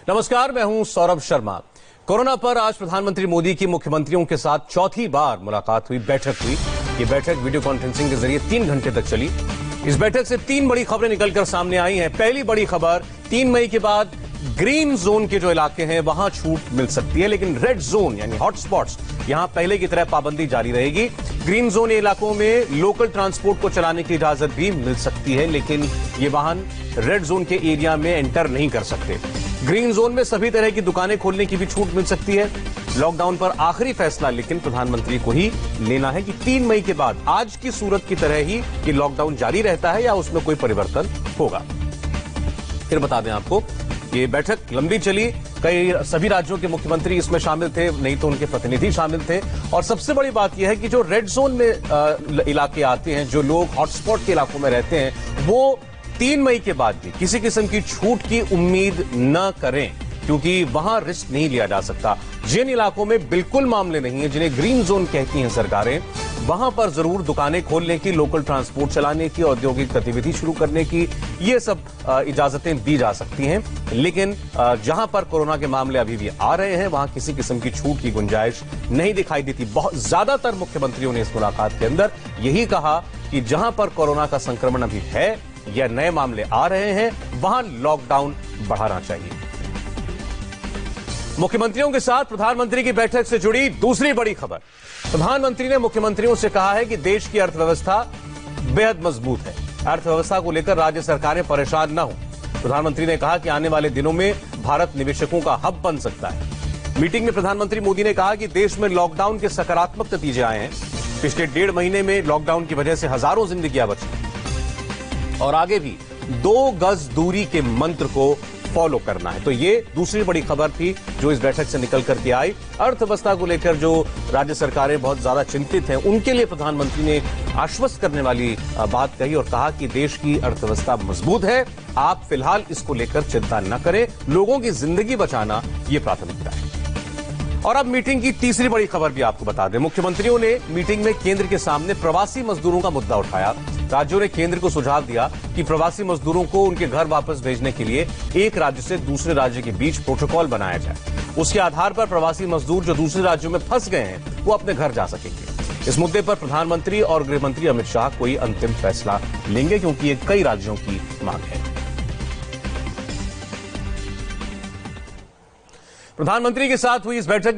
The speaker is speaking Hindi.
नमस्कार, मैं हूं सौरभ शर्मा। कोरोना पर आज प्रधानमंत्री मोदी की मुख्यमंत्रियों के साथ चौथी बार मुलाकात हुई, बैठक हुई। ये बैठक वीडियो कॉन्फ्रेंसिंग के जरिए 3 घंटे तक चली। इस बैठक से 3 बड़ी खबरें निकलकर सामने आई हैं। पहली बड़ी खबर, 3 मई के बाद ग्रीन जोन के जो इलाके हैं वहां छूट मिल सकती है, लेकिन रेड जोन यानी हॉटस्पॉट्स, यहां पहले की तरह पाबंदी जारी रहेगी। ग्रीन जोन इलाकों में लोकल ट्रांसपोर्ट को चलाने की इजाजत भी मिल सकती है, लेकिन ये वाहन रेड जोन के एरिया में एंटर नहीं कर सकते। ग्रीन जोन में सभी तरह की दुकानें खोलने की भी छूट मिल सकती है। लॉकडाउन पर आखिरी फैसला लेकिन प्रधानमंत्री को ही लेना है कि 3 मई के बाद आज की सूरत की तरह ही ये लॉकडाउन जारी रहता है या उसमें कोई परिवर्तन होगा। फिर बता दें आपको, ये बैठक लंबी चली, सभी राज्यों के मुख्यमंत्री इसमें शामिल थे, नहीं तो उनके प्रतिनिधि शामिल थे। और सबसे बड़ी बात यह है कि जो रेड जोन में इलाके आते हैं, जो लोग हॉटस्पॉट के इलाकों में रहते हैं, वो 3 मई के बाद भी किसी किस्म की छूट की उम्मीद न करें, क्योंकि वहां रिस्क नहीं लिया जा सकता। जिन इलाकों में बिल्कुल मामले नहीं है, जिन्हें ग्रीन जोन कहती हैं सरकारें, वहां पर जरूर दुकानें खोलने की, लोकल ट्रांसपोर्ट चलाने की, औद्योगिक गतिविधि शुरू करने की, ये सब इजाजतें दी जा सकती हैं। लेकिन जहां पर कोरोना के मामले अभी भी आ रहे हैं, वहां किसी किस्म की छूट की गुंजाइश नहीं दिखाई देती। बहुत ज्यादातर मुख्यमंत्रियों ने इस मुलाकात के अंदर यही कहा कि जहां पर कोरोना का संक्रमण अभी है या नए मामले आ रहे हैं, वहां लॉकडाउन बढ़ाना चाहिए। मुख्यमंत्रियों के साथ प्रधानमंत्री की बैठक से जुड़ी दूसरी बड़ी खबर, प्रधानमंत्री ने मुख्यमंत्रियों से कहा है कि देश की अर्थव्यवस्था बेहद मजबूत है। अर्थव्यवस्था को लेकर राज्य सरकारें परेशान न हो। प्रधानमंत्री ने कहा कि आने वाले दिनों में भारत निवेशकों का हब बन सकता है। मीटिंग में प्रधानमंत्री मोदी ने कहा कि देश में लॉकडाउन के सकारात्मक नतीजे आए हैं। पिछले 1.5 महीने में लॉकडाउन की वजह से हजारों जिंदगियां बची और आगे भी 2 गज दूरी के मंत्र को फॉलो करना है। तो ये दूसरी बड़ी खबर थी जो इस बैठक से निकल करके आई। अर्थव्यवस्था को लेकर जो राज्य सरकारें बहुत ज्यादा चिंतित हैं, उनके लिए प्रधानमंत्री ने आश्वस्त करने वाली बात कही और कहा कि देश की अर्थव्यवस्था मजबूत है, आप फिलहाल इसको लेकर चिंता न करें, लोगों की जिंदगी बचाना ये प्राथमिकता है। और अब मीटिंग की तीसरी बड़ी खबर भी आपको बता दें। मुख्यमंत्रियों ने मीटिंग में केंद्र के सामने प्रवासी मजदूरों का मुद्दा उठाया। राज्यों ने केंद्र को सुझाव दिया कि प्रवासी मजदूरों को उनके घर वापस भेजने के लिए एक राज्य से दूसरे राज्य के बीच प्रोटोकॉल बनाया जाए। उसके आधार पर प्रवासी मजदूर जो दूसरे राज्यों में फंस गए हैं, वो अपने घर जा सकेंगे। इस मुद्दे पर प्रधानमंत्री और गृह मंत्री अमित शाह कोई अंतिम फैसला लेंगे, क्योंकि ये कई राज्यों की मांग है। प्रधानमंत्री के साथ हुई इस बैठक में